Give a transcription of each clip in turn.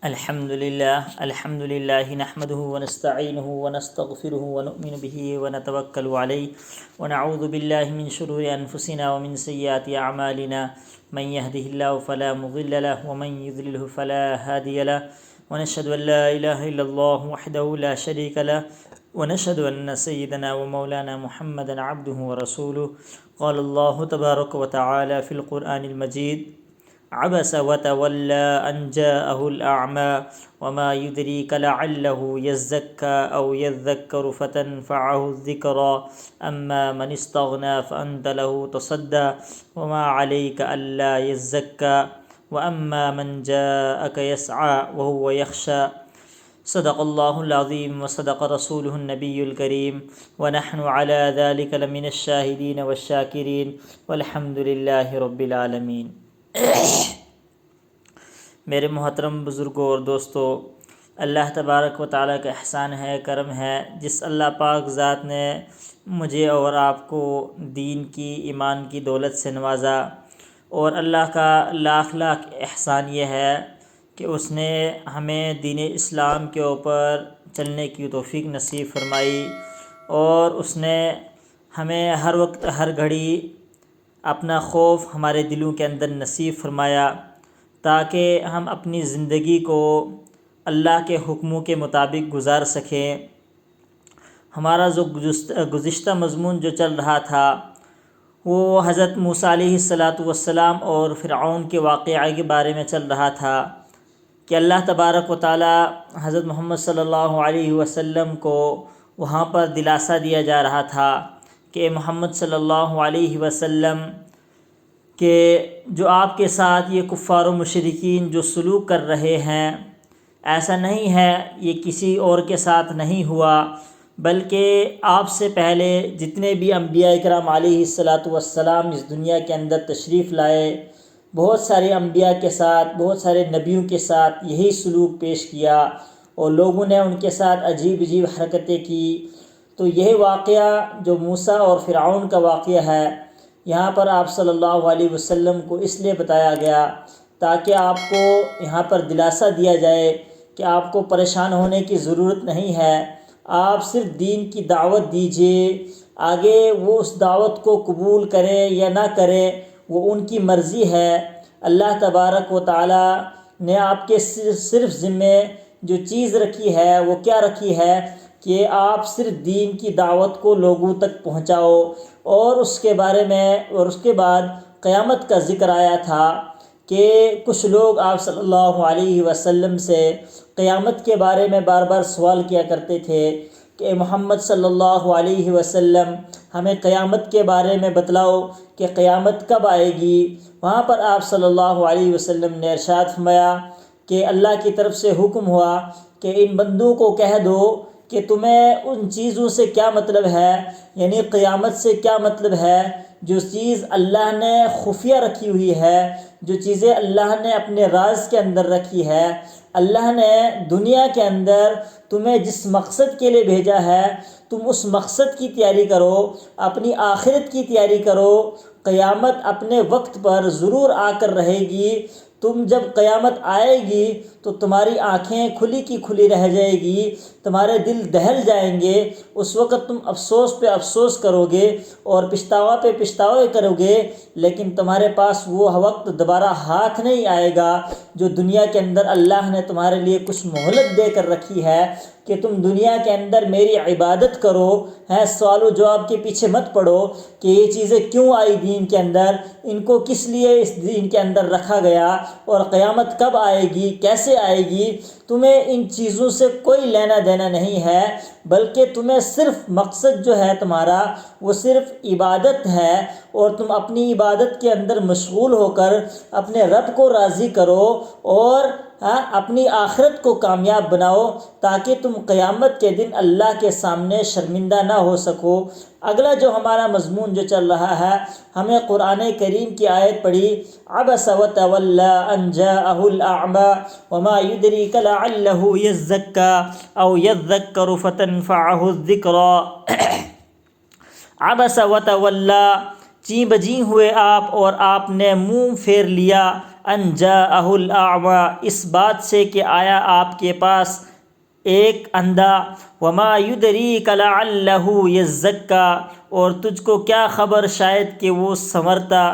الحمد لله نحمده ونستعينه ونستغفره ونؤمن به ونتوكل عليه ونعوذ بالله من شرور أنفسنا ومن سيئات أعمالنا من يهده الله فلا مضل له ومن يضلله فلا هادي له ونشهد أن لا إله إلا الله وحده لا شريك له ونشهد أن سيدنا ومولانا محمدا عبده ورسوله قال الله تبارك وتعالى في القرآن المجيد عبس وتولى أن جاءه الأعمى وما يدريك لعله يزكى أو يذكر فتنفعه الذكرى أما من استغنى فأنت له تصدى وما عليك ألا يزكى وأما من جاءك يسعى وهو يخشى صدق الله العظيم وصدق رسوله النبي الكريم ونحن على ذلك لمن الشاهدين والشاكرين والحمد لله رب العالمين۔ میرے محترم بزرگوں اور دوستو، اللہ تبارک و تعالیٰ کا احسان ہے، کرم ہے، جس اللہ پاک ذات نے مجھے اور آپ کو دین کی، ایمان کی دولت سے نوازا، اور اللہ کا لاکھ لاکھ احسان یہ ہے کہ اس نے ہمیں دین اسلام کے اوپر چلنے کی توفیق نصیب فرمائی، اور اس نے ہمیں ہر وقت ہر گھڑی اپنا خوف ہمارے دلوں کے اندر نصیب فرمایا تاکہ ہم اپنی زندگی کو اللہ کے حکموں کے مطابق گزار سکیں۔ ہمارا جو گزشتہ مضمون جو چل رہا تھا وہ حضرت موسیٰ علیہ السلام اور فرعون کے واقعہ کے بارے میں چل رہا تھا کہ اللہ تبارک و تعالی حضرت محمد صلی اللہ علیہ وسلم کو وہاں پر دلاسا دیا جا رہا تھا کہ محمد صلی اللہ علیہ وسلم کہ جو آپ کے ساتھ یہ کفار و مشرکین جو سلوک کر رہے ہیں، ایسا نہیں ہے یہ کسی اور کے ساتھ نہیں ہوا، بلکہ آپ سے پہلے جتنے بھی انبیاء اکرام علیہ السلام اس دنیا کے اندر تشریف لائے، بہت سارے انبیاء کے ساتھ، بہت سارے نبیوں کے ساتھ یہی سلوک پیش کیا، اور لوگوں نے ان کے ساتھ عجیب عجیب حرکتیں کی۔ تو یہ واقعہ جو موسیٰ اور فرعون کا واقعہ ہے، یہاں پر آپ صلی اللہ علیہ وسلم کو اس لیے بتایا گیا تاکہ آپ کو یہاں پر دلاسا دیا جائے کہ آپ کو پریشان ہونے کی ضرورت نہیں ہے، آپ صرف دین کی دعوت دیجئے، آگے وہ اس دعوت کو قبول کرے یا نہ کرے وہ ان کی مرضی ہے۔ اللہ تبارک و تعالی نے آپ کے صرف ذمے جو چیز رکھی ہے وہ کیا رکھی ہے کہ آپ صرف دین کی دعوت کو لوگوں تک پہنچاؤ، اور اس کے بارے میں اور اس کے بعد قیامت کا ذکر آیا تھا کہ کچھ لوگ آپ صلی اللہ علیہ وسلم سے قیامت کے بارے میں بار بار سوال کیا کرتے تھے کہ اے محمد صلی اللہ علیہ وسلم ہمیں قیامت کے بارے میں بتلاؤ کہ قیامت کب آئے گی۔ وہاں پر آپ صلی اللہ علیہ وسلم نے ارشاد فرمایا کہ اللہ کی طرف سے حکم ہوا کہ ان بندوں کو کہہ دو کہ تمہیں ان چیزوں سے کیا مطلب ہے، یعنی قیامت سے کیا مطلب ہے جو چیز اللہ نے خفیہ رکھی ہوئی ہے، جو چیزیں اللہ نے اپنے راز کے اندر رکھی ہے۔ اللہ نے دنیا کے اندر تمہیں جس مقصد کے لیے بھیجا ہے تم اس مقصد کی تیاری کرو، اپنی آخرت کی تیاری کرو۔ قیامت اپنے وقت پر ضرور آ کر رہے گی، تم جب قیامت آئے گی تو تمہاری آنکھیں کھلی کی کھلی رہ جائے گی، تمہارے دل دہل جائیں گے، اس وقت تم افسوس پہ افسوس کرو گے اور پچھتاوا پہ پچھتاوا کرو گے، لیکن تمہارے پاس وہ وقت دوبارہ ہاتھ نہیں آئے گا جو دنیا کے اندر اللہ نے تمہارے لیے کچھ مہلت دے کر رکھی ہے کہ تم دنیا کے اندر میری عبادت کرو، سوال و جواب کے پیچھے مت پڑو کہ یہ چیزیں کیوں آئی دین کے اندر، ان کو کس لیے اس دین کے اندر رکھا گیا، اور قیامت کب آئے گی، کیسے آئے گی۔ تمہیں ان چیزوں سے کوئی لینا دینا نہیں ہے، بلکہ تمہیں صرف مقصد جو ہے تمہارا وہ صرف عبادت ہے، اور تم اپنی عبادت کے اندر مشغول ہو کر اپنے رب کو راضی کرو اور اپنی آخرت کو کامیاب بناؤ تاکہ تم قیامت کے دن اللہ کے سامنے شرمندہ نہ ہو سکو۔ اگلا جو ہمارا مضمون جو چل رہا ہے، ہمیں قرآن کریم کی آیت پڑھی عبس وتولی ان جاءه الاعمى وما يدريك لعله يزكى او يذكر فتنفعه الذكرى۔ عبس وتولی، چیں بجیں ہوئے آپ اور آپ نے منہ پھیر لیا، ان جاءہ الاعمی، اس بات سے کہ آیا آپ کے پاس ایک اندھا، وما یدریک لعلہ یزکا، اور تجھ کو کیا خبر شاید کہ وہ سنورتا،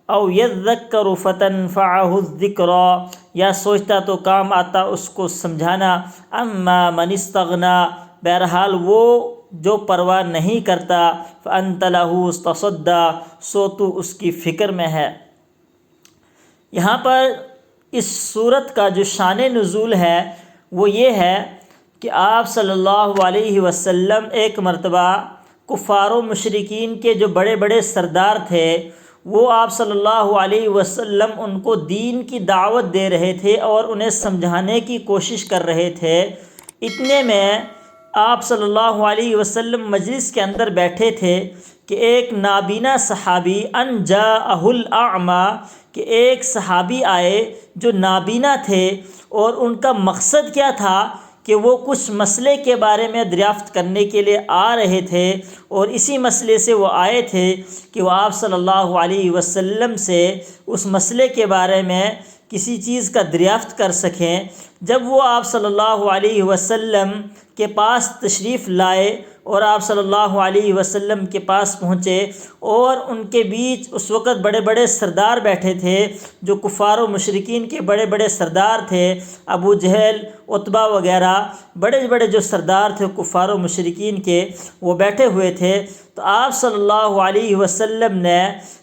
او یذکر فتنفعہ الذکریٰ، یا سوچتا تو کام آتا اس کو سمجھانا، اما من استغنا، بہرحال وہ جو پرواہ نہیں کرتا، فانت لہ تصدی، سو تو اس کی فکر میں ہے۔ یہاں پر اس صورت کا جو شان نزول ہے وہ یہ ہے کہ آپ صلی اللہ علیہ وسلم ایک مرتبہ کفار و مشرکین کے جو بڑے بڑے سردار تھے، وہ آپ صلی اللہ علیہ وسلم ان کو دین کی دعوت دے رہے تھے اور انہیں سمجھانے کی کوشش کر رہے تھے۔ اتنے میں آپ صلی اللہ علیہ وسلم مجلس کے اندر بیٹھے تھے کہ ایک نابینا صحابی، ان جاءہ الاعمی، کہ ایک صحابی آئے جو نابینا تھے، اور ان کا مقصد کیا تھا کہ وہ کچھ مسئلے کے بارے میں دریافت کرنے کے لیے آ رہے تھے، اور اسی مسئلے سے وہ آئے تھے کہ وہ آپ صلی اللہ علیہ وسلم سے اس مسئلے کے بارے میں کسی چیز کا دریافت کر سکیں۔ جب وہ آپ صلی اللہ علیہ وسلم کے پاس تشریف لائے اور آپ صلی اللہ علیہ وسلم کے پاس پہنچے، اور ان کے بیچ اس وقت بڑے بڑے سردار بیٹھے تھے جو کفار و مشرکین کے بڑے بڑے سردار تھے، ابو جہل، عتبہ وغیرہ بڑے بڑے جو سردار تھے کفار و مشرکین کے، وہ بیٹھے ہوئے تھے۔ تو آپ صلی اللہ علیہ وسلم نے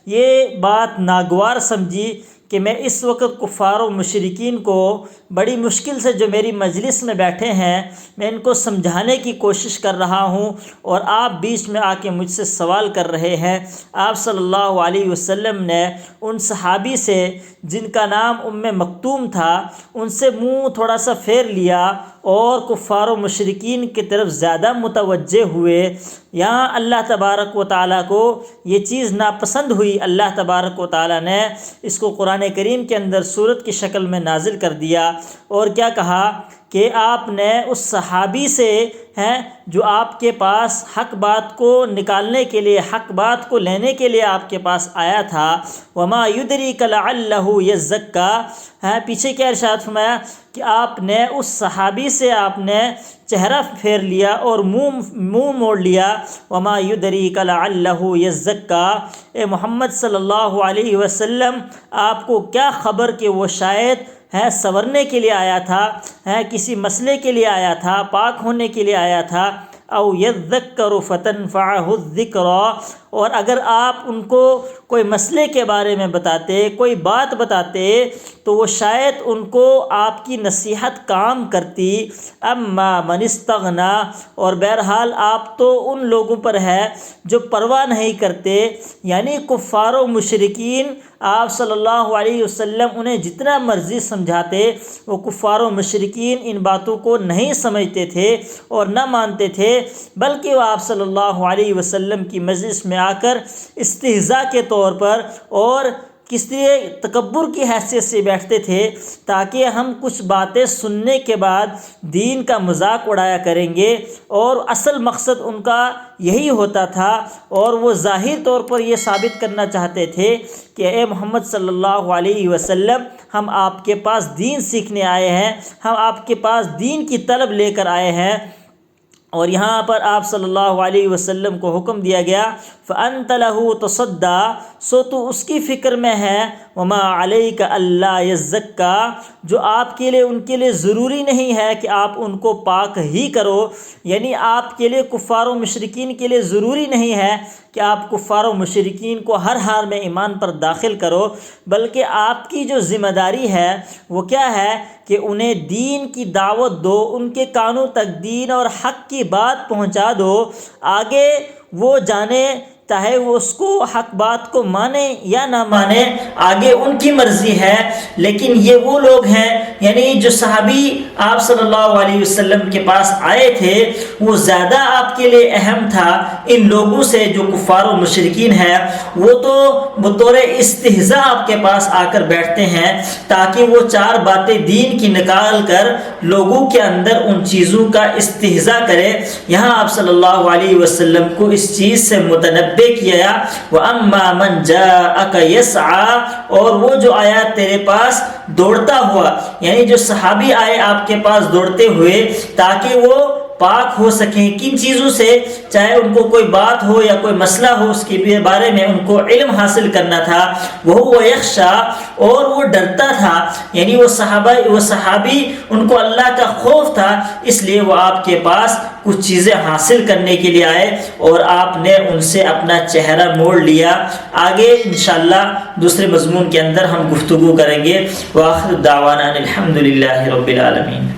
یہ بات ناگوار سمجھی کہ میں اس وقت کفار و مشرکین کو بڑی مشکل سے جو میری مجلس میں بیٹھے ہیں، میں ان کو سمجھانے کی کوشش کر رہا ہوں، اور آپ بیچ میں آ کے مجھ سے سوال کر رہے ہیں۔ آپ صلی اللہ علیہ وسلم نے ان صحابی سے جن کا نام ام مکتوم تھا، ان سے منہ تھوڑا سا پھیر لیا اور کفار و مشرکین کی طرف زیادہ متوجہ ہوئے۔ یہاں اللہ تبارک و تعالیٰ کو یہ چیز ناپسند ہوئی۔ اللہ تبارک و تعالیٰ نے اس کو قرآن کریم کے اندر سورت کی شکل میں نازل کر دیا، اور کیا کہا کہ آپ نے اس صحابی سے جو آپ کے پاس حق بات کو نکالنے کے لیے، حق بات کو لینے کے لیے آپ کے پاس آیا تھا، وما یدریک لعلہ یزکا، پیچھے کیا ارشاد فرمایا کہ آپ نے اس صحابی سے آپ نے چہرہ پھیر لیا اور منہ موڑ لیا، وما یدریک لعلہ یزکا، اے محمد صلی اللہ علیہ وسلم، آپ کو کیا خبر کہ وہ شاید سنورنے کے لیے آیا تھا، کسی مسئلے کے لیے آیا تھا، پاک ہونے کے لیے آیا تھا، او یذکر فتنفعہ الذکریٰ، اور اگر آپ ان کو کوئی مسئلے کے بارے میں بتاتے، کوئی بات بتاتے، تو وہ شاید ان کو آپ کی نصیحت کام کرتی۔ اما من استغنا، اور بہرحال آپ تو ان لوگوں پر ہے جو پرواہ نہیں کرتے، یعنی کفار و مشرکین آپ صلی اللہ علیہ وسلم انہیں جتنا مرضی سمجھاتے، وہ کفار و مشرکین ان باتوں کو نہیں سمجھتے تھے اور نہ مانتے تھے، بلکہ وہ آپ صلی اللہ علیہ وسلم کی مجلس میں آ کر استہزاء کے طور پر اور کس طرح تکبر کی حیثیت سے بیٹھتے تھے تاکہ ہم کچھ باتیں سننے کے بعد دین کا مذاق اڑایا کریں گے، اور اصل مقصد ان کا یہی ہوتا تھا، اور وہ ظاہر طور پر یہ ثابت کرنا چاہتے تھے کہ اے محمد صلی اللہ علیہ وسلم، ہم آپ کے پاس دین سیکھنے آئے ہیں، ہم آپ کے پاس دین کی طلب لے کر آئے ہیں۔ اور یہاں پر آپ صلی اللہ علیہ وسلم کو حکم دیا گیا فَأَنْتَ لَهُ تَصَدَّى، سو تو اس کی فکر میں ہے، وَمَا عَلَيْكَ أَلَّا يَزَّكَّى، جو آپ کے لیے ان کے لیے ضروری نہیں ہے کہ آپ ان کو پاک ہی کرو، یعنی آپ کے لیے کفار و مشرکین کے لیے ضروری نہیں ہے کہ آپ کفار و مشرکین کو ہر حال میں ایمان پر داخل کرو، بلکہ آپ کی جو ذمہ داری ہے وہ کیا ہے کہ انہیں دین کی دعوت دو، ان کے کانوں تک دین اور حق کی بات پہنچا دو، آگے وہ جانے، چاہے وہ اس کو حق بات کو مانے یا نہ مانے، آگے ان کی مرضی ہے۔ لیکن یہ وہ لوگ ہیں، یعنی جو صحابی آپ صلی اللہ علیہ وسلم کے پاس آئے تھے، وہ زیادہ آپ کے لیے اہم تھا ان لوگوں سے جو کفار و مشرکین ہیں۔ وہ تو بطور استہزاء آپ کے پاس آ کر بیٹھتے ہیں تاکہ وہ چار باتیں دین کی نکال کر لوگوں کے اندر ان چیزوں کا استہزاء کرے۔ یہاں آپ صلی اللہ علیہ وسلم کو اس چیز سے متنبہ لبیک کیا وَأَمَّا مَنْ جَاءَكَ يَسْعَى اور وہ جو آیا تیرے پاس دوڑتا ہوا، یعنی جو صحابی آئے آپ کے پاس دوڑتے ہوئے تاکہ وہ پاک ہو سکیں کن چیزوں سے، چاہے ان کو کوئی بات ہو یا کوئی مسئلہ ہو اس کے بارے میں ان کو علم حاصل کرنا تھا، وہ یخشا اور وہ ڈرتا تھا، یعنی وہ صحابی ان کو اللہ کا خوف تھا، اس لیے وہ آپ کے پاس کچھ چیزیں حاصل کرنے کے لیے آئے اور آپ نے ان سے اپنا چہرہ موڑ لیا۔ آگے انشاءاللہ دوسرے مضمون کے اندر ہم گفتگو کریں گے۔ وآخر دعوانا الحمدللہ رب العالمین۔